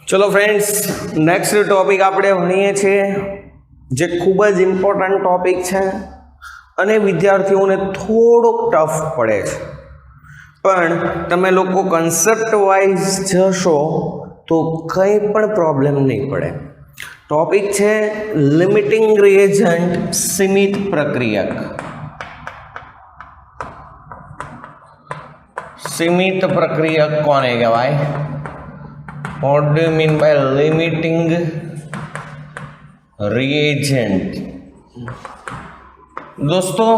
चलो friends, next topic આપણે ભણીએ છીએ જે ખૂબ જ ઇમ્પોર્ટન્ટ ટોપિક છે અને વિદ્યાર્થીઓને થોડોક ટફ પડે છે, પણ તમે લોકો કન્સેપ્ટ વાઇઝ જશો તો કંઈ પણ પ્રોબ્લેમ નહીં પડે. ટોપિક છે લિમિટિંગ રિએજન્ટ, સીમિત પ્રક્રિયક. સીમિત પ્રક્રિયક કોને કહેવાય? What do you mean by limiting reagent? दोस्तों,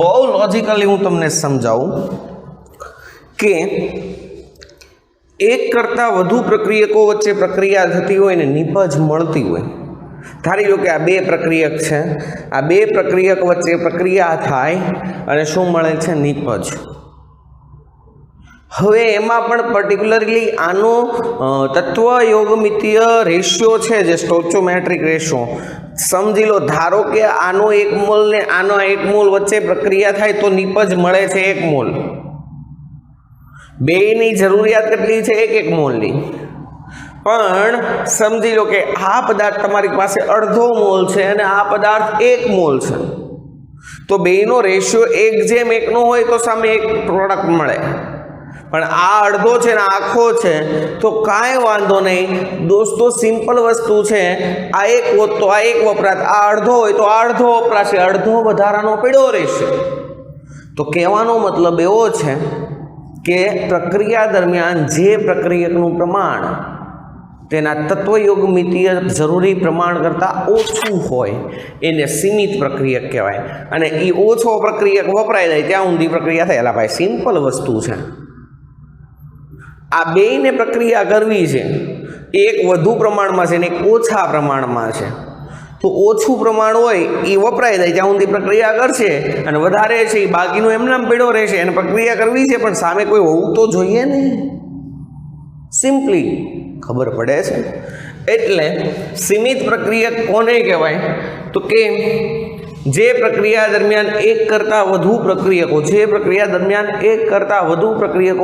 बहुत लॉजिकली हूँ तमने समझाऊँ कि एक करता वधु प्रक्रियको वच्चे प्रक्रिया थती होय ने निपज मळती होय. धारी लो के आ बे प्रक्रियक छे, आ बे प्रक्रियक वच्चे प्रक्रिया थाय अने शुं मळे छे? निपज. હવે એમાં પણ પર્ટિક્યુલરલી આનો તત્વ યોગમિતીય રેશિયો છે, જે સ્ટોચોમેટ્રિક રેશિયો સમજી લો. ધારો કે આનો 1 મોલ ને આનો 1 મોલ વચ્ચે પ્રક્રિયા થાય તો નિપજ મળે છે 1 મોલ. બેયની જરૂરિયાત કેટલી છે? 1 મોલની. પણ સમજી લો કે આ પદાર્થ તમારી પાસે અડધો મોલ છે અને આ પદાર્થ 1 મોલ છે, તો બેયનો રેશિયો 1:1 નો હોય તો સામે એક પ્રોડક્ટ મળે. પણ આ અડધો છે ને આખો છે તો કાંઈ વાંધો નહીં દોસ્તો. સિમ્પલ વસ્તુ છે, આ 1 હોત તો આ 1 વપરાત, આ અડધો હોય તો આ અડધો વપરાશે, અડધો વધારાનો પડ્યો રહેશે. તો કહેવાનો મતલબ એવો છે કે પ્રક્રિયા દરમિયાન જે પ્રક્રિયકનું પ્રમાણ તેના તત્વયોગમિતીય જરૂરી પ્રમાણ કરતાં ઓછું હોય એને સીમિત પ્રક્રિયક કહેવાય. અને એ ઓછો પ્રક્રિયક વપરાઈ જાય ત્યાં ઊંધી પ્રક્રિયા થાય. એલા ભાઈ, સિમ્પલ વસ્તુ છે. આ બેયને પ્રક્રિયા કરવી છે, એક વધુ પ્રમાણમાં છે ને એક ઓછા પ્રમાણમાં છે. તો ઓછું પ્રમાણ હોય એ વપરાઈ જાય ત્યાં સુધી પ્રક્રિયા કરશે, અને વધારે છે એ બાકીનું એમનામ પડ્યો રહેશે. એને પ્રક્રિયા કરવી છે પણ સામે કોઈ હોવું તો જોઈએ ને. સિમ્પલી ખબર પડે છે. એટલે સીમિત પ્રક્રિયક કોને કહેવાય? તો કે જે પ્રક્રિયા દરમિયાન 1 કરતાં વધુ પ્રક્રિયકો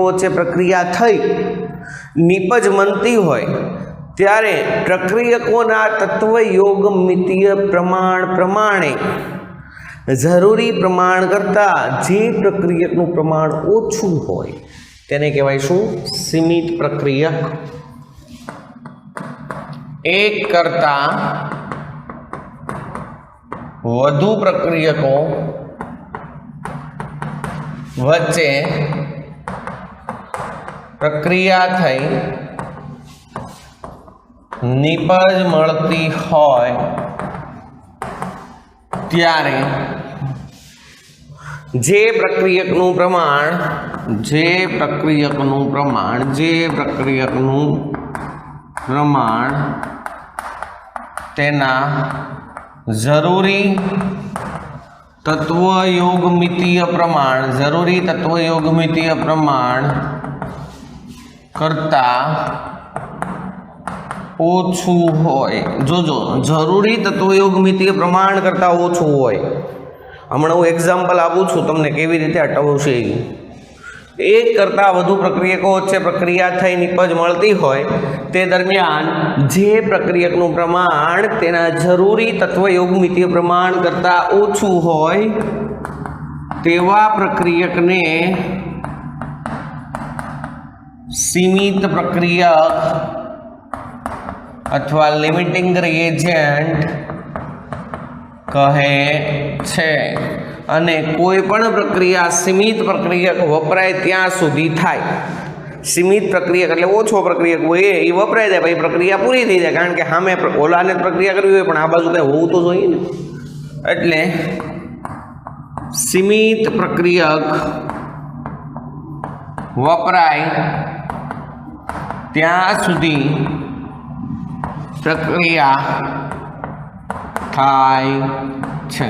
વચ્ચે પ્રક્રિયા થઈ નિપજ બનતી હોય ત્યારે પ્રક્રિયકોના તત્વયોગમિતીય પ્રમાણ પ્રમાણે જરૂરી પ્રમાણ કરતાં જે પ્રક્રિયકનું પ્રમાણ ઓછું હોય તેને કહેવાય શું? સીમિત પ્રક્રિયક. 1 કરતાં વધુ પ્રક્રિયકો વચ્ચે પ્રક્રિયા થઈ નિપજ મળતી હોય ત્યારે જે પ્રક્રિયકનું પ્રમાણ તેના જરૂરી તત્વયોગમિતીય પ્રમાણ કરતાં ઓછું હોય. જોજો, જરૂરી તત્વયોગમિતીય પ્રમાણ કરતાં ઓછું હોય. હમણાં હું એક્ઝામ્પલ આપું છું તમને કેવી રીતે હટાવશે. 1 કરતાં વધુ પ્રક્રિયકો વચ્ચે પ્રક્રિયા થઈ નિપજ મળતી હોય તે દરમિયાન જે પ્રક્રિયકનું પ્રમાણ તેના જરૂરી તત્વયોગમિતીય પ્રમાણ કરતાં ઓછું હોય તેવા પ્રક્રિયકને સીમિત પ્રક્રિયક અથવા લિમિટિંગ રિએજન્ટ કહે છે. અને કોઈ પણ પ્રક્રિયા સીમિત પ્રક્રિયક વપરાય ત્યાં સુધી થાય. સીમિત પ્રક્રિયક એટલે ઓછો પ્રક્રિયક હોય એ વપરાય જાય, પછી પ્રક્રિયા પૂરી થઈ જાય. કારણ કે સામે ઓલાને પ્રક્રિયા કરવી હોય પણ આ બાજુ કંઈ હોવું તો જોઈએ ને. એટલે સીમિત પ્રક્રિયક વપરાય ત્યાં સુધી પ્રક્રિયા થાય છે।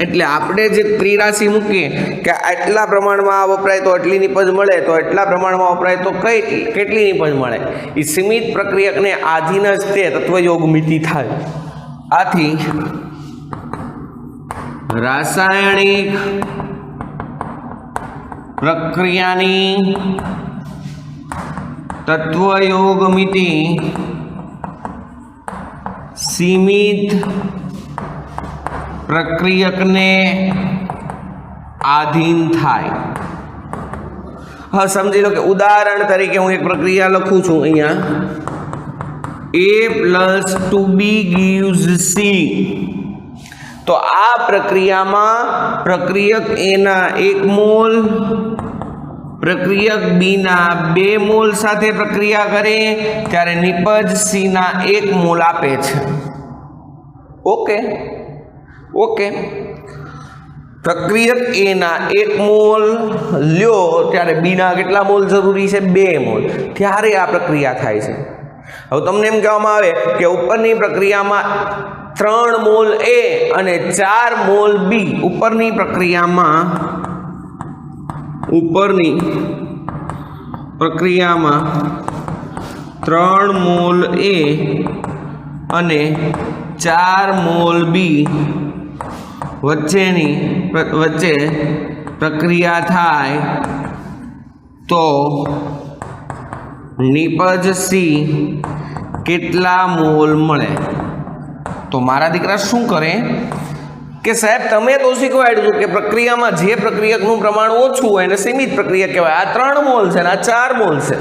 એટલે આપણે જે ત્રિરાશિ મૂકીએ કે આટલા પ્રમાણમાં આ વપરાય તો આટલી નિપજ મળે, તો એટલા પ્રમાણમાં વપરાય તો કેટલી નિપજ મળે, એ સીમિત પ્રક્રિયકને આધીન જ તે તત્વયોગમિતિ થાય। આથી રાસાયણિક પ્રક્રિયાની તત્વયોગમિતિ સીમિત પ્રક્રિયકને આધીન થાય। હા, સમજી લો કે ઉદાહરણ તરીકે હું એક પ્રક્રિયા લખું છું અહીંયા, A+2B gives C। તો આ પ્રક્રિયામાં પ્રક્રિયક A ના 1 મોલ પ્રક્રિયક B ના 2 મોલ સાથે પ્રક્રિયા કરે ત્યારે નિપજ C ના 1 મોલ આપે છે। ઓકે, પ્રક્રિયક A ના 1 મોલ લ્યો ત્યારે B ના કેટલા મોલ જરૂરી છે? 2 મોલ, ત્યારે આ પ્રક્રિયા થાય છે। હવે તમને એમ કહેવામાં આવે કે ઉપરની પ્રક્રિયામાં 3 મોલ A અને 4 મોલ B, ઉપરની પ્રક્રિયામાં 3 મોલ A અને 4 મોલ B વચ્ચે પ્રક્રિયા થાય તો નિપજ C કેટલા મોલ મળે? તો મારા દીકરા શું કરે કે સાહેબ તમે તો શીખવાડ્યું કે પ્રક્રિયામાં જે પ્રક્રિયકનું પ્રમાણ ઓછું હોય એને સીમિત પ્રક્રિયક કહેવાય। આ 3 મોલ છે ને આ 4 મોલ છે,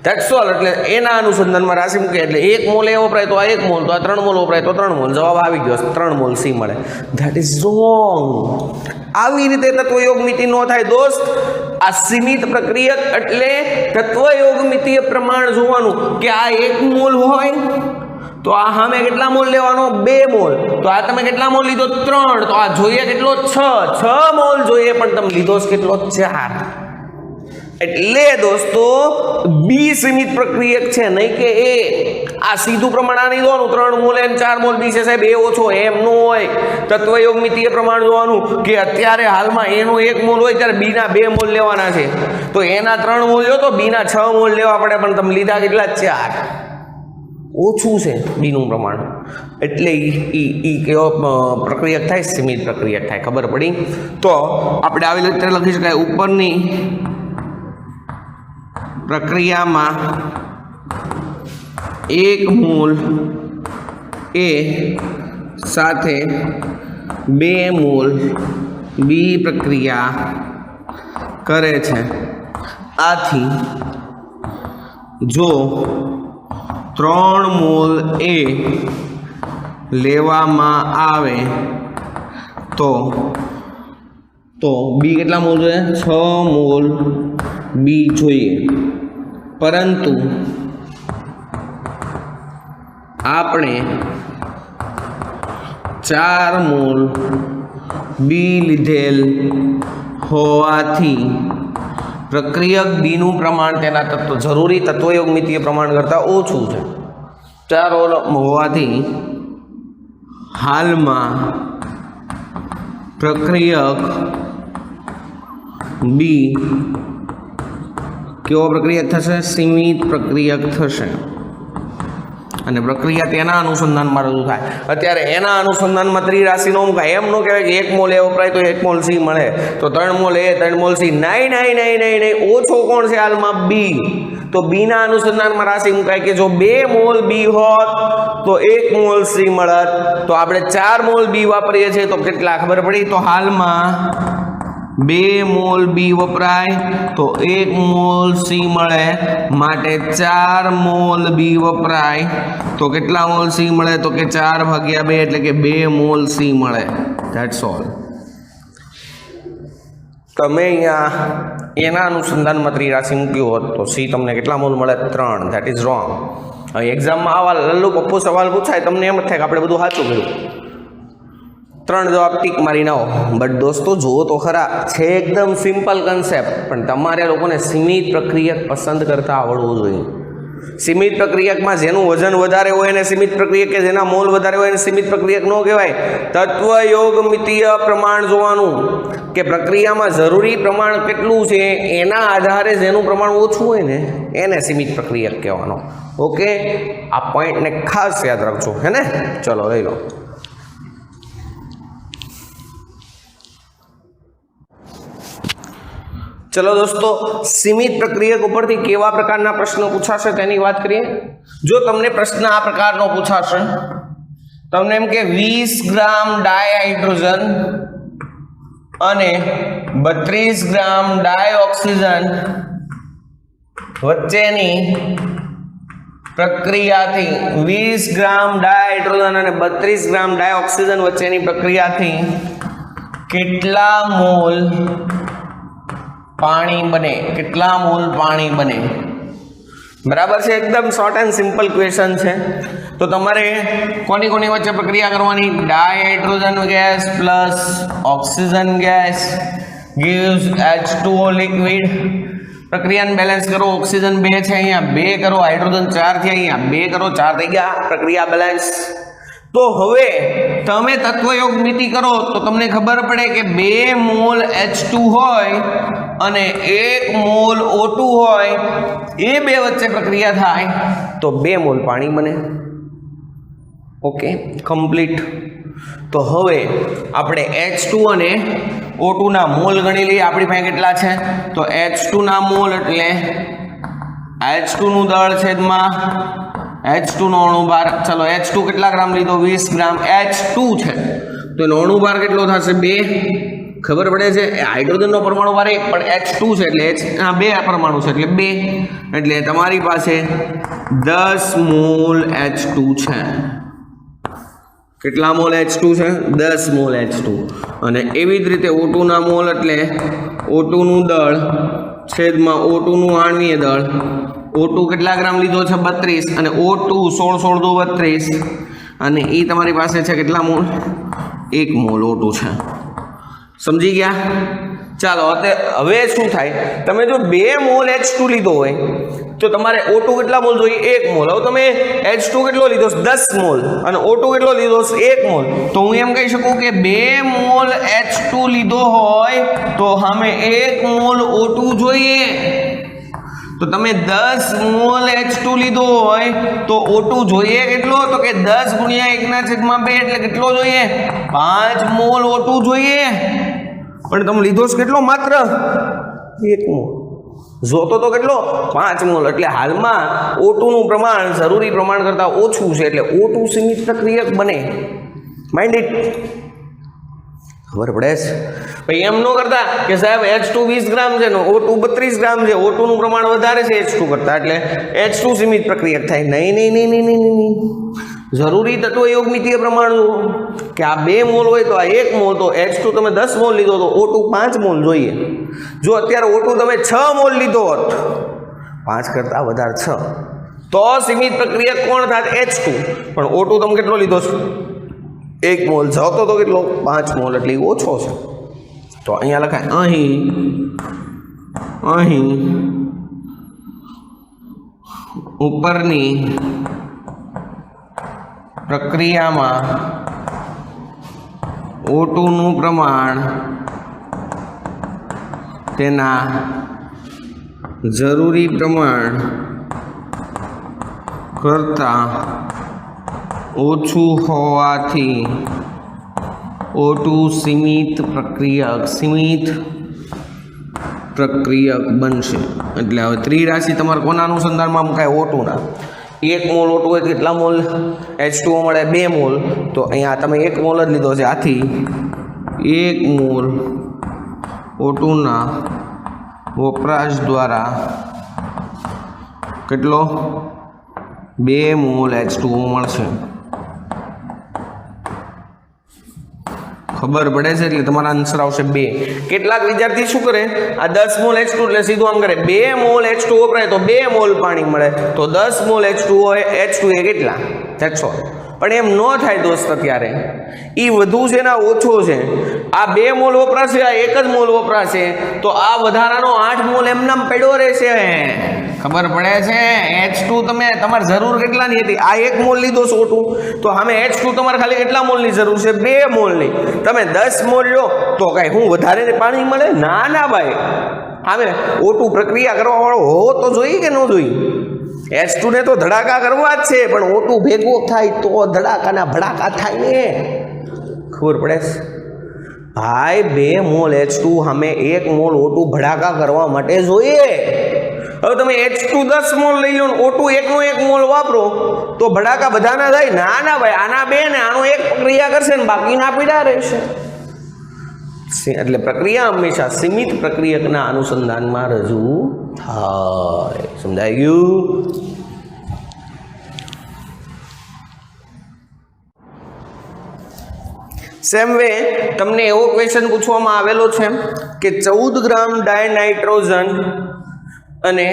ધેટ્સ ઓલ। એટલે એના અનુસંધાનમાં રાશિ મૂકે એટલે 1 મોલ એ વપરાય તો આ 1 મોલ, તો આ 3 મોલ વપરાય તો 3 મોલ, જવાબ આવી ગયો, 3 મોલ C મળે। That is wrong. આવી રીતે તત્વયોગમિતિ ન થાય દોસ્ત। આ સીમિત પ્રક્રિયક એટલે તત્વયોગમિતિય પ્રમાણ જોવાનું કે આ 1 મોલ હોય તો આ સામે કેટલા મોલ લેવાનો? 2 મોલ। તો આ તમે કેટલા મોલ લીધો? 3। તો આ જોઈએ કેટલો? 6 મોલ જોઈએ, પણ તમે લીધો કેટલો? 4। એટલે દોસ્તો બી સીમિત પ્રક્રિયક છે, નહીં કે એ। આ સીધું પ્રમાણ આ નહીં જોવાનું 3 મોલ અને 4 મોલ બી છે સાહેબ એ ઓછો, એમ ન હોય। તત્વયોગમિતિય પ્રમાણ જોવાનું કે અત્યારે હાલમાં એનું 1 મોલ હોય ત્યારે બી ના 2 મોલ લેવાના છે, તો એના 3 મોલ લ્યો તો બી ના 6 મોલ લેવા પડે, પણ તમે લીધા કેટલા? 4। ઓછું છે બીનું પ્રમાણ, એટલે ઈ કેવો પ્રક્રિયક થાય? સીમિત પ્રક્રિયક થાય। ખબર પડી? તો આપણે આવી રીતે લખી શકાય, ઉપરની પ્રક્રિયામાં 1 મોલ A સાથે 2 મોલ B પ્રક્રિયા કરે છે। આથી જો 3 મોલ A લેવામાં આવે તો B કેટલા મોલ જોઈએ? 6 મોલ B જોઈએ, પરંતુ આપણે 4 મોલ B લીધેલ હોવાથી પ્રક્રિયક B નું પ્રમાણ તેના જરૂરી તત્વયોગમિતિય પ્રમાણ કરતાં ઓછું છે। 4 હોવાથી હાલમાં પ્રક્રિયક B કેવો પ્રક્રિયક થશે? સીમિત પ્રક્રિયક થશે। અને પ્રક્રિયા તેના અનુસંધાનમાં રજૂ થાય। અત્યારે એના અનુસંધાનમાં ત્રિરાશિનો મુકાય, એમ ન કહેવાય કે 1 મોલ એ વપરાય તો 1 મોલ C મળે, તો 3 મોલ A 3 મોલ C। નહીં, ઓછો કોણ છે હાલમાં? B। તો B ના અનુસંધાનમાં રાશિ મુકાય કે જો 2 મોલ B હોત તો 1 મોલ C મળત। તો આપણે 4 મોલ B વાપરીએ છીએ, તો કેટલા? ખબર પડી? તો હાલમાં 2 મોલ B વપરાય તો 1 મોલ C મળે, માટે 4 મોલ B વપરાય તો કેટલા મોલ C મળે? તો કે 4/2 એટલે કે 2 મોલ C મળે। That's all. તમે અહીંયા એના અનુસંધાનમાં ત્રિરાશિ મૂક્યું હોત તો C તમને કેટલા મોલ મળે? 3। That is wrong. હવે એક્ઝામમાં આવા લલ્લુ પપ્પુ સવાલ પૂછાય તમને એમ જ થાય કે આપણે બધું સાચું કર્યું, 3 જવાબ ટીક મારીને આવો। બટ દોસ્તો જુઓ તો ખરા, છે એકદમ સિમ્પલ કન્સેપ્ટ, પણ તમારે લોકોને સીમિત પ્રક્રિયક પસંદ કરતા આવડવું જોઈએ। સીમિત પ્રક્રિયકમાં જેનું વજન વધારે હોય એને સીમિત પ્રક્રિયક કે જેના મોલ વધારે હોય એને સીમિત પ્રક્રિયક ન કહેવાય. તત્વયોગમિતીય પ્રમાણ જોવાનું કે પ્રક્રિયામાં જરૂરી પ્રમાણ કેટલું છે એના આધારે જેનું પ્રમાણ ઓછું હોય ને એને સીમિત પ્રક્રિયક કહેવાનો. ઓકે, આ પોઈન્ટને ખાસ યાદ રાખજો, હે ને? ચલો લઈ લો. चलो दोस्तों, सीमित प्रक्रियक उपरथी केवा प्रकारना प्रश्नो पूछाशे तेनी वात करीए. जो तमने प्रश्न आ प्रकारनो पूछाशे, तमने एम के 20 ग्राम डायहाइड्रोजन अने 32 ग्राम डायऑक्सिजन वच्चेनी प्रक्रियाथी 20 ग्राम डायहाइड्रोजन अने 32 ग्राम डायऑक्सिजन वच्चेनी प्रक्रियाथी केटला मोल पानी बने, कितना मोल पानी बने. बराबर है, एकदम शॉर्ट एंड सिंपल क्वेश्चन है. तो तमारे कोनी कोनी वच्चे प्रक्रिया करवानी. Dihydrogen gas plus oxygen gas gives H2O liquid. प्रक्रिया ने बैलेंस करो. ऑक्सीजन 2 है, अहींया 2 करो. हाइड्रोजन 4 थी, अहींया 2 करो. 4 थई गया. प्रक्रिया बैलेंस. तो हवे तमे तत्वयोग मिति करो तो तमने खबर पड़े कि 2 मोल H2 होय अने 1 मोल O2 होय, ए 2 वच्चे प्रक्रिया थाय तो 2 मोल पानी बने. Okay, complete. तो हवे आपणे H2 अने O2 ना मोल गणी लईए. आपणी पासे केटला छे? तो H2 ना मोल एटले H2 નું દળ છેદમાં H2 નો અણુભાર. चलो H2 કેટલા ગ્રામ લીધો? 20 ગ્રામ H2 છે તો એનો અણુભાર કેટલો થશે? 2. ખબર પડે છે? હાઇડ્રોજન નો પરમાણુ ભાર 1 પણ H2 છે એટલે 2 પરમાણુ છે એટલે 2. એટલે તમારી પાસે 10 મોલ H2 છે. કેટલા મોલ H2 છે? 10 મોલ H2. અને એવી જ રીતે O2 ના મોલ એટલે O2 નું દળ છેદમાં O2 નું આણ્વીય દળ. O2 કેટલા ગ્રામ લીધો છે? 32 અને O2 16 2 32 અને એ તમારી પાસે છે કેટલા મોલ? 1 મોલ O2 છે. સમજી ગયા? ચાલો હવે શું થાય, તમે જો 2 મોલ H2 લીધો હોય તો તમારે O2 કેટલા મોલ જોઈએ? 1 મોલ. હવે તમે H2 કેટલો લીધો? 10 મોલ અને O2 કેટલો લીધો? 1 મોલ. તો હું એમ કહી શકું કે 2 મોલ H2 લીધો હોય તો સામે 1 મોલ O2 જોઈએ. तो तमे 10 मोल H2 लीधो होय तो O2 જોઈએ કેટલો? તો કે 10 ગુણ્યા 1/2 એટલે કેટલો જોઈએ? 5 મોલ O2 જોઈએ. પણ તમે લીધો છે કેટલો? માત્ર 1 મોલ. જોતો તો કેટલો? 5 મોલ. એટલે હાલમાં O2 નું પ્રમાણ જરૂરી પ્રમાણ કરતા ઓછું છે એટલે O2 સીમિત પ્રક્રિયક બને. Mind it. ખબર પડે છે? ભાઈ એમ ન કરતા કે સાહેબ H2 20 ગ્રામ છે ને O2 32 ગ્રામ છે, O2 નું પ્રમાણ વધારે છે H2 કરતા એટલે H2 સીમિત પ્રક્રિયક થાય. નહીં નહીં નહીં નહીં નહીં નહીં. જરૂરી તત્વયોગમિતીય પ્રમાણ જુઓ કે આ 2 મોલ હોય તો આ 1 મોલ. તો H2 તમે 10 મોલ લીધો તો O2 5 મોલ જોઈએ. જો અત્યારે O2 તમે 6 મોલ લીધો હોત, 5 કરતા વધારે 6, તો સીમિત પ્રક્રિયક કોણ થાત? H2. પણ O2 તમે કેટલો લીધો છે? 1 મોલ. જતો તો કેટલો? 5 મોલ. એટલે ઓછો છે. તો અહીંયા લખાય અહીં ઉપરની પ્રક્રિયામાં O2 નું પ્રમાણ તેના જરૂરી પ્રમાણ કરતાં ઓછું હોવાથી O2 સીમિત પ્રક્રિયક બનશે. એટલે હવે ત્રિરાશિ તમારે કોના અનુસંધાનમાં મુકાય? O2 ના. 1 મોલ O2 હોય કેટલા મોલ H2O મળે? 2 મોલ. તો અહીંયા તમે 1 મોલ જ લીધો છે. આથી 1 મોલ O2 ના વપરાશ દ્વારા કેટલો? 2 મોલ H2O મળશે. ખબર પડે છે? એટલે તમારા આન્સર આવશે 2. કેટલાક વિદ્યાર્થી શું કરે? આ 10 મોલ H2 એટલે સીધું આમ કરે 2 મોલ H2 વપરાય તો 2 મોલ પાણી મળે. તો 10 મોલ H2 હોય, H2 એ કેટલા? 400. પણ એમ ન થાય દોસ્ત. અત્યારે એ વધુ છે ને ઓછો છે. આ 2 મોલ વપરાશે, આ 1 જ મોલ વપરાશે તો આ વધારાનો 8 મોલ એમનામ પડ્યો રહેશે. ખબર પડે છે? H2 તમે તમારે જરૂર કેટલાની હતી? આ 1 મોલ લીધો O2 તો સામે H2 તમારે ખાલી કેટલા મોલની જરૂર છે? 2 મોલની. તમે 10 મોલ લો તો કાંઈ હું વધારે પાણી મળે? ના ના ભાઈ, સામે O2 પ્રક્રિયા કરવા વાળો હોવો તો જોઈએ કે ન જોઈએ? H2 ને તો ધડાકા કરવા જ છે, પણ O2 ભેગો થાય તો ધડાકાના ભડાકા થાય ને. ખબર પડે છે ભાઈ? 2 મોલ H2 સામે 1 મોલ O2 ભડાકા કરવા માટે જોઈએ. હવે તમે H2 10 મોલ લઈ લો ને O2 1 મોલ વાપરો તો ભડાકા બધાના થાય? ના ના ભાઈ, આના 2 ને આનો 1 પ્રક્રિયા કરશે ને બાકીના પીડા રહેશે. એટલે પ્રક્રિયા હંમેશા સીમિત પ્રક્રિયકના અનુસંધાનમાં રજૂ થાય. સમજાઈ ગયું? સેમ વે તમને એવો ક્વેશ્ચન પૂછવામાં આવેલો છે કે 14 ગ્રામ ડાયનાઇટ્રોજન અને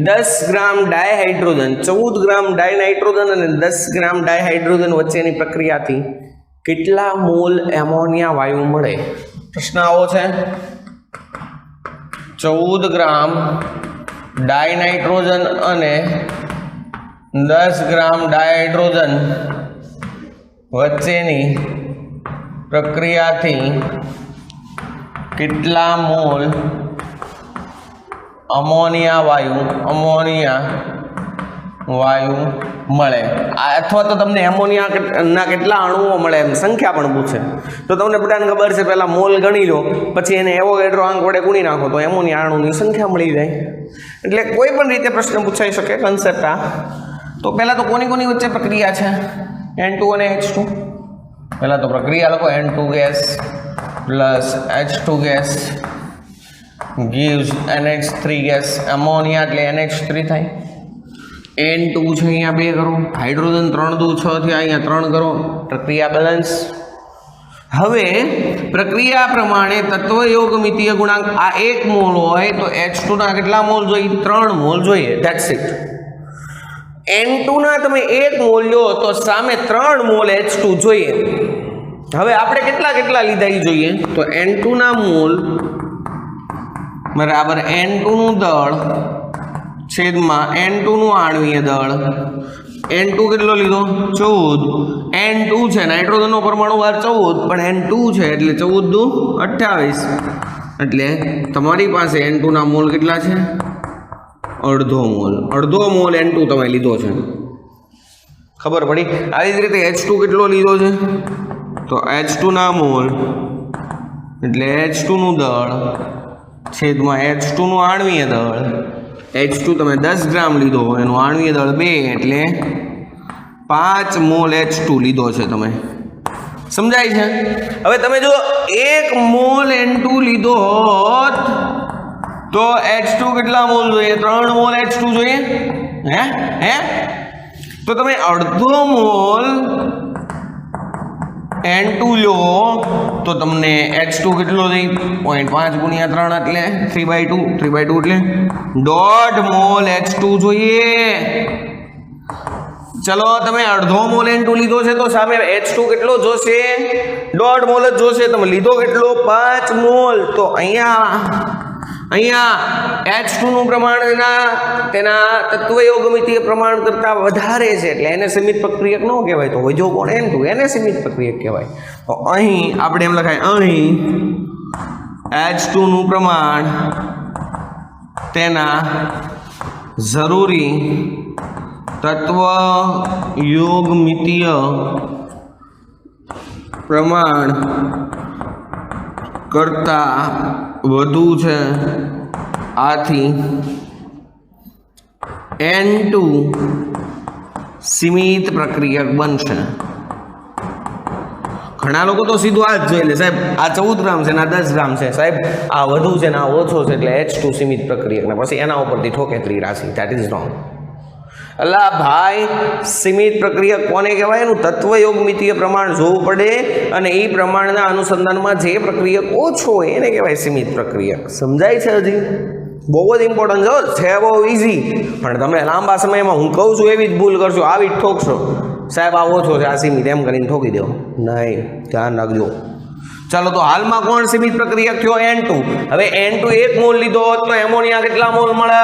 10 ગ્રામ ડાયહાઇડ્રોજન, 14 ગ્રામ ડાયનાઇટ્રોજન અને 10 ગ્રામ ડાયહાઇડ્રોજન વચ્ચેની પ્રક્રિયાથી કેટલા મોલ એમોનિયા વાયુ મળે? પ્રશ્ન આવો છે. 14 ગ્રામ ડાયનાઇટ્રોજન અને 10 ગ્રામ ડાયહાઇડ્રોજન વચ્ચેની પ્રક્રિયાથી કેટલા મોલ અમોનિયા વાયુ મળે? અથવા તો તમને એમોનિયાના કેટલા અણુઓ મળે એમ સંખ્યા પણ પૂછે તો તમને બધાને ખબર છે, પહેલા મોલ ગણી લો પછી એને એવોગાડ્રો આંક વડે ગુણી નાખો તો એમોનિયા અણુની સંખ્યા મળી જાય. એટલે કોઈ પણ રીતે પ્રશ્ન પૂછાઈ શકે. કન્સેપ્ટ આ તો પહેલા તો કોની વચ્ચે પ્રક્રિયા છે? N2 અને H2. પહેલા તો પ્રક્રિયા લખો. N2 gas plus H2 gas gives NH3 gas. Ammonia એટલે NH3 થાય. N2 છે અહીંયા 2 કરો, હાઇડ્રોજન 3 દુ 6 થયા, અહીંયા 3 કરો, પ્રક્રિયા બેલેન્સ. હવે પ્રક્રિયા પ્રમાણે તત્વયોગમિતીય ગુણાંક આ 1 મોલ હોય તો H2 ના કેટલા મોલ જોઈએ? 3 મોલ જોઈએ. That's it. N2 ના તમે 1 મોલ લો તો સામે 3 મોલ H2 જોઈએ. હવે આપણે કેટલા લીધા એ જોઈએ તો N2 ના મોલ બરાબર N2 નું દળ છેદમાં N2 નું આણ્વીય દળ. N2 કેટલો લીધો? 14. N2 છે નાઇટ્રોજનનો પરમાણુ વાર 14 પણ N2 છે એટલે 14 દુ 28. એટલે તમારી પાસે N2 ના મોલ કેટલા છે? અડધો મોલ N2 તમે લીધો છે. ખબર પડી? આવી જ રીતે H2 કેટલો લીધો છે તો H2 ના મોલ એટલે H2 નું દળ છેદમાં H2 નું આણ્વીય દળ. H2 તમે 10 ગ્રામ લીધો, એનું આણ્વીય દળ 2 એટલે 5 મોલ H2 લીધો છે તમે. સમજાય છે? હવે તમે જો 1 મોલ N2 લીધો હોત તો H2 કેટલા મોલ જોઈએ? 3 મોલ H2 જોઈએ. હે તો તમે અડધો મોલ N2 લો તો તમને H2 કેટલો થઈ? 0.5 ગુણ્યા 3 એટલે 3/2 એટલે 1.5 મોલ H2 જોઈએ. ચલો તમે અડધો મોલ N2 લીધો છે તો સામે H2 કેટલો જોશે? 1.5 મોલ જ જોશે. તમે લીધો કેટલો? 5 મોલ. તો અહીંયા H2 નું પ્રમાણ તેના તત્વયોગમિતીય પ્રમાણ કરતાં વધારે છે એટલે એને સીમિત પ્રક્રિયક ન કહેવાય. તો વધ્યો કોણ? N2, એને સીમિત પ્રક્રિયક કહેવાય. તો અહીં આપણે એમ લખાય, અહીં H2 નું પ્રમાણ તેના જરૂરી તત્વયોગમિતીય પ્રમાણ કરતાં વધુ છે. આથી N2 સીમિત પ્રક્રિયક બનશે. ઘણા લોકો તો સીધું આ જ જોઈ લે, સાહેબ આ 14 ગ્રામ છે ને આ 10 ગ્રામ છે, સાહેબ આ વધુ છે ને આ ઓછો છે એટલે H2 સીમિત પ્રક્રિયક ને પછી એના ઉપરથી ઠોકે ત્રિરાશિ. That is wrong. અલ્લા ભાઈ, સીમિત પ્રક્રિયક કોને કહેવાય? એનું તત્વયોગમિતીય પ્રમાણ જોવું પડે અને એ પ્રમાણના અનુસંધાનમાં જે પ્રક્રિયક ઓછો હોય એને કહેવાય સીમિત પ્રક્રિયક. સમજાય છે? હજી બહુ જ ઇમ્પોર્ટન્ટ છે, બહુ ઇઝી, પણ તમે લાંબા સમયમાં હું કહું છું એવી જ ભૂલ કરશો, આવી જ ઠોકશો. સાહેબ આ ઓછો છે, આ સીમિત, એમ કરીને ઠોકી દો. નહીં, ધ્યાન રાખજો. ચાલો તો હાલમાં કોણ સીમિત પ્રક્રિયક થયો? N2. હવે N2 1 મોલ લીધો તો એમોનિયા કેટલા મોલ મળે?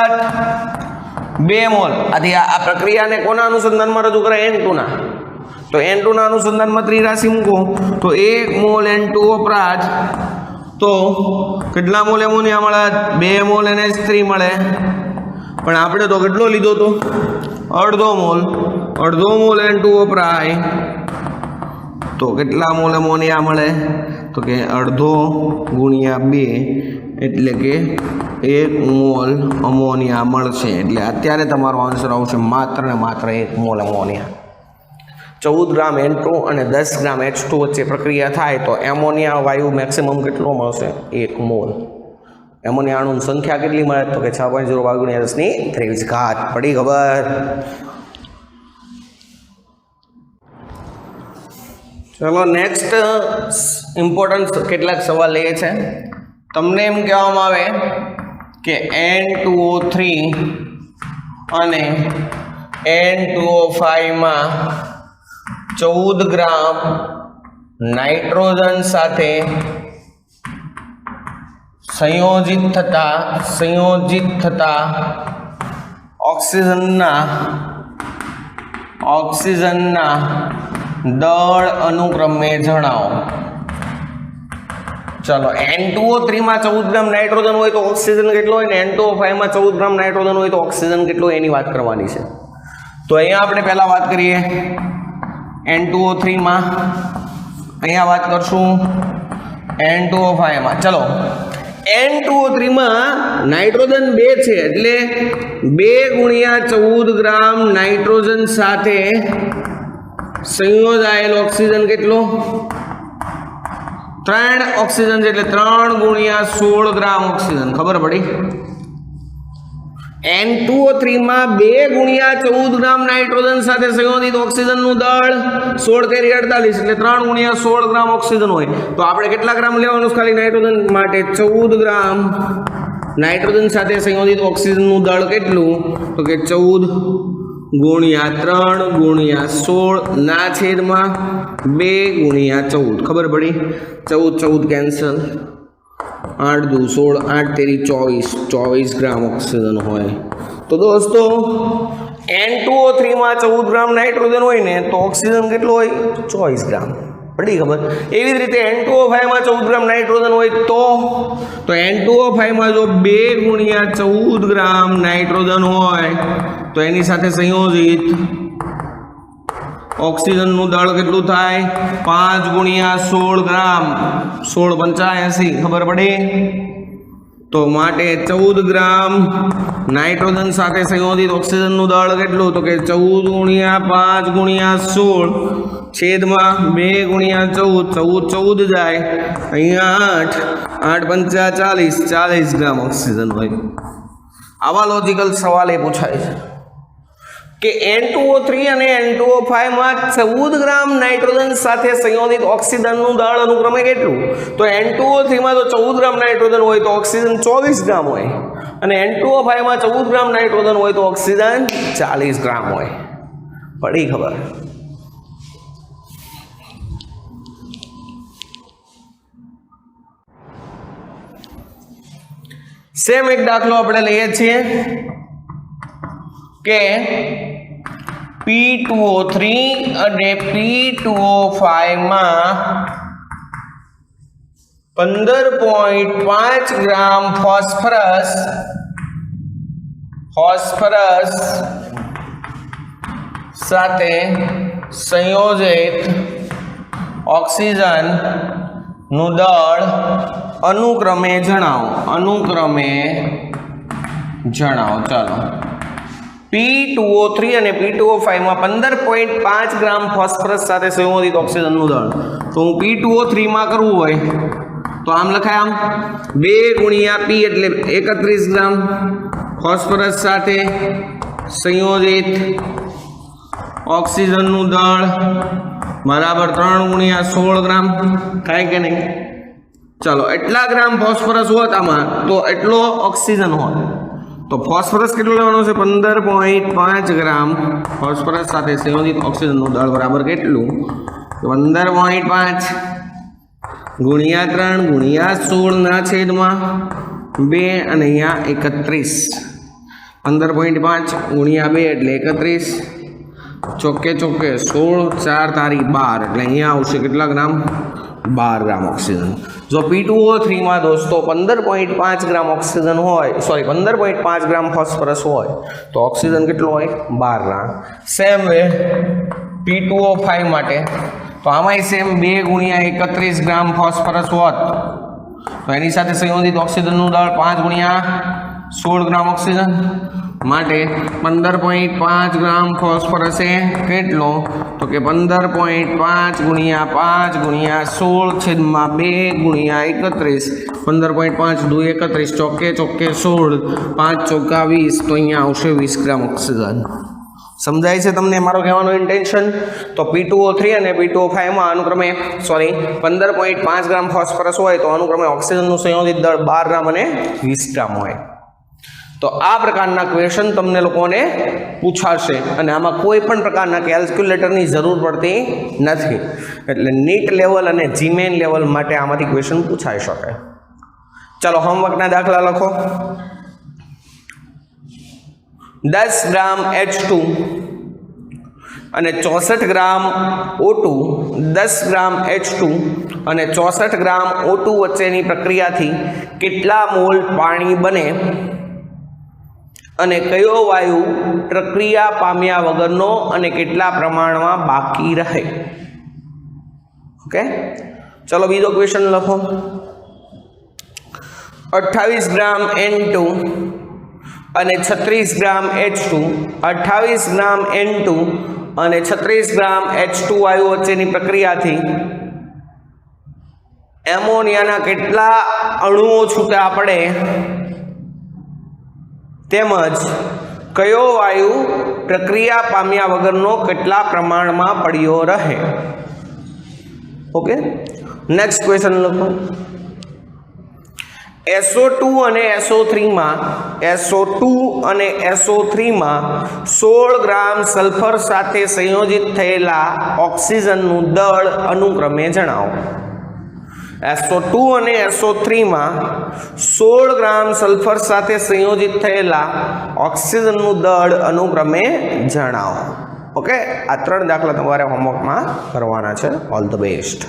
2 મોલ આથી આ પ્રક્રિયાને કોના અનુસંધાનમાં રજૂ કરે N2 ના તો N2 ના અનુસંધાનમાં ત્રિરાશિ મૂકો તો 1 મોલ N2O વપરાશ તો કેટલા મોલ એમોનિયા મળે 2 મોલ NH3 મળે પણ આપણે તો કેટલો લીધો તો અડધો મોલ N2O વપરાય તો કેટલા મોલ એમોનિયા મળે તો કે અડધો ગુણ્યા 2 એટલે કે 1 મોલ અમોનિયા મળશે એટલે અત્યારે તમારો આન્સર આવશે માત્ર ને માત્ર 1 મોલ અમોનિયા 14 ગ્રામ N2 અને 10 ગ્રામ H2 વચ્ચે પ્રક્રિયા થાય તો એમોનિયા વાયુ મેક્સિમમ કેટલો મળશે 1 મોલ એમોનિયા અણુની સંખ્યા કેટલી મળે તો કે 6.0 × 10⁻23 પડી ખબર ચલો નેક્સ્ટ ઇમ્પોર્ટન્ટ કેટલાક સવાલ લઈએ છે તમને એમ કહેવામાં આવે કે N2O3 અને N2O5 માં 14 ગ્રામ નાઇટ્રોજન સાથે સંયોજિત થતા ઓક્સિજનના દળ અનુક્રમે જણાવો ચલો N2O3 માં 14 ગ્રામ નાઇટ્રોજન હોય તો ઓક્સિજન કેટલો હોય ને N2O5 માં 14 ગ્રામ નાઇટ્રોજન હોય તો ઓક્સિજન કેટલો હોય એની વાત કરવાની છે તો અહીંયા આપણે પહેલા વાત કરીએ N2O3 માં અહીંયા વાત કરશું N2O5 માં ચલો N2O3 માં નાઇટ્રોજન 2 છે એટલે 2 × 14 ગ્રામ નાઇટ્રોજન સાથે સંયોજાયેલ ઓક્સિજન કેટલો 3 ઓક્સિજન એટલે 3 × 16 ગ્રામ ઓક્સિજન ખબર પડી N2O3 માં 2 × 14 ગ્રામ નાઇટ્રોજન સાથે સંયોજિત ઓક્સિજનનું દળ 16 તેરી 48 એટલે 3 × 16 ગ્રામ ઓક્સિજન હોય તો આપણે કેટલા ગ્રામ લેવાનું ખાલી નાઇટ્રોજન માટે 14 ગ્રામ નાઇટ્રોજન સાથે સંયોજિત ઓક્સિજનનું દળ કેટલું તો કે 14 × 3 × 16 ના છેદમાં 2 × 14 ખબર પડી 14 કેન્સલ 8 × 2 16 8 તેરી 24 ગ્રામ ઓક્સિજન હોય તો દોસ્તો N2O3 માં 14 ગ્રામ નાઇટ્રોજન હોય ને તો ઓક્સિજન કેટલો હોય 24 ગ્રામ પડી ખબર એવી જ રીતે N2O5 માં 14 ગ્રામ નાઇટ્રોજન હોય તો N2O5 માં જો 2 × 14 ગ્રામ નાઇટ્રોજન હોય તો એની સાથે સંયોજિત ઓક્સિજનનું દળ કેટલું થાય 5 × 16 ગ્રામ 16 85 ખબર પડી તો માટે 14 ગ્રામ નાઇટ્રોજન સાથે સંયોજિત ઓક્સિજનનું દળ કેટલું તો કે 14 × 5 × 16 છેદમાં 2 × 14 જાય અહીંયા 8 8 × 5 40 ગ્રામ ઓક્સિજન હોય આવા લોજિકલ સવાલ એ પૂછાય છે કે N2O3 અને N2O5 માં 14 ગ્રામ નાઇટ્રોજન સાથે સંયોજિત ઓક્સિજનનું દળ અનુક્રમે કેટલું તો N2O3 માં તો 14 ગ્રામ નાઇટ્રોજન હોય તો ઓક્સિજન 24 ગ્રામ હોય અને N2O5 માં 14 ગ્રામ નાઇટ્રોજન હોય તો ઓક્સિજન 40 ગ્રામ હોય પડી ખબર સેમ એક દાખલો આપણે લઈએ છીએ કે P2O3 અને P2O5 માં 15.5 ગ્રામ ફોસ્ફરસ સાથે સંયોજિત ઓક્સિજન નું દળ અનુક્રમે જણાવો ચાલો P2O3 અને P2O5 માં 15.5 ગ્રામ ફોસ્ફરસ સાથે સંયોજિત ઓક્સિજનનું દળ તો હું P2O3 માં કરવું હોય તો આમ લખાય આમ 2 × P એટલે 31 ગ્રામ ફોસ્ફરસ સાથે સંયોજિત ઓક્સિજનનું દળ બરાબર 3 × 16 ગ્રામ થાય કે નહીં ચાલો એટલા ગ્રામ ફોસ્ફરસ હોત આમાં તો એટલો ઓક્સિજન હોત તો ફોસ્ફરસ કેટલું લેવાનું છે 15.5 ગ્રામ ફોસ્ફરસ સાથે સંયોજિત ઓક્સિજનનું દળ બરાબર કેટલું 15.5 ગુણ્યા 3 ગુણ્યા 16 ના છેદમાં 2 અને અહીંયા 31 15.5 ગુણ્યા 2 એટલે 31, ચોકે ચોકે 16, 4 તારી 12 એટલે અહીંયા આવશે કેટલા ગ્રામ? 12 ગ્રામ ઓક્સિજન. જો P2O3 માં દોસ્તો 15.5 ગ્રામ ઓક્સિજન હોય, સોરી 15.5 ગ્રામ ફોસ્ફરસ હોય તો ઓક્સિજન કેટલો હોય? 12 ગ્રામ. સેમ વે P2O5 માટે તો આમાંય સેમ 2 ગુણ્યા 31 ગ્રામ ફોસ્ફરસ હોત તો એની સાથે સંયોજિત ઓક્સિજનનું દળ 5 ગુણ્યા 16 ગ્રામ ઓક્સિજન માટે 15.5 ગ્રામ ફોસ્ફરસ એ કેટલો? તો કે 15.5 ગુણ્યા 5 ગુણ્યા 16 છેદમાં 2 ગુણ્યા 31. 15.5 2 31, ચોકે ચોકે 16, 5 ચોકા 20 તો અહીંયા આવશે 20 ગ્રામ ઓક્સિજન. સમજાય છે તમને મારો કહેવાનો ઇન્ટેન્શન? તો P2O3 અને P2O5 માં અનુક્રમે 15.5 ગ્રામ ફોસ્ફરસ હોય તો અનુક્રમે ઓક્સિજનનું સંયોજિત દળ 12 ગ્રામ અને 20 ગ્રામ હોય. તો આ પ્રકારના ક્વેશ્ચન તમને લોકોને પૂછાશે અને આમાં કોઈ પણ પ્રકારના કેલ્ક્યુલેટરની જરૂર પડતી નથી. એટલે નીટ લેવલ અને જીમેન લેવલ માટે આમાંથી ક્વેશ્ચન પૂછાઈ શકે. ચાલો હોમવર્કના દાખલા લખો. 10 ગ્રામ H2 અને 64 ગ્રામ O2, 10 ગ્રામ H2 અને 64 ગ્રામ O2 વચ્ચેની પ્રક્રિયાથી કેટલા મોલ પાણી બને અને કયો વાયુ પ્રક્રિયા પામ્યા વગરનો અને કેટલા પ્રમાણમાં બાકી રહે? ઓકે, ચલો બીજો ક્વેશ્ચન લખો. 28 ગ્રામ N2 અને 36 ગ્રામ H2, 28 ગ્રામ N2 અને 36 ગ્રામ H2 વાયુ વચ્ચેની પ્રક્રિયાથી એમોનિયાના કેટલા અણુઓ છૂટા પડે તેમજ કયો વાયુ પ્રક્રિયા પામ્યા વગરનો કેટલા પ્રમાણમાં પડ્યો રહે? ઓકે, નેક્સ્ટ ક્વેશ્ચન લખો. SO2 અને SO3 માં 16 ગ્રામ સલ્ફર સાથે સંયોજિત થયેલા ઓક્સિજનનું દળ અનુક્રમે જણાવો. SO2 અને SO3 માં 16 ગ્રામ સલ્ફર સાથે સંયોજિત થયેલા ઓક્સિજનનું દળ અનુક્રમે જણાવો. ઓકે, આ 3 દાખલા તમારે હોમવર્કમાં કરવાના છે. All the best.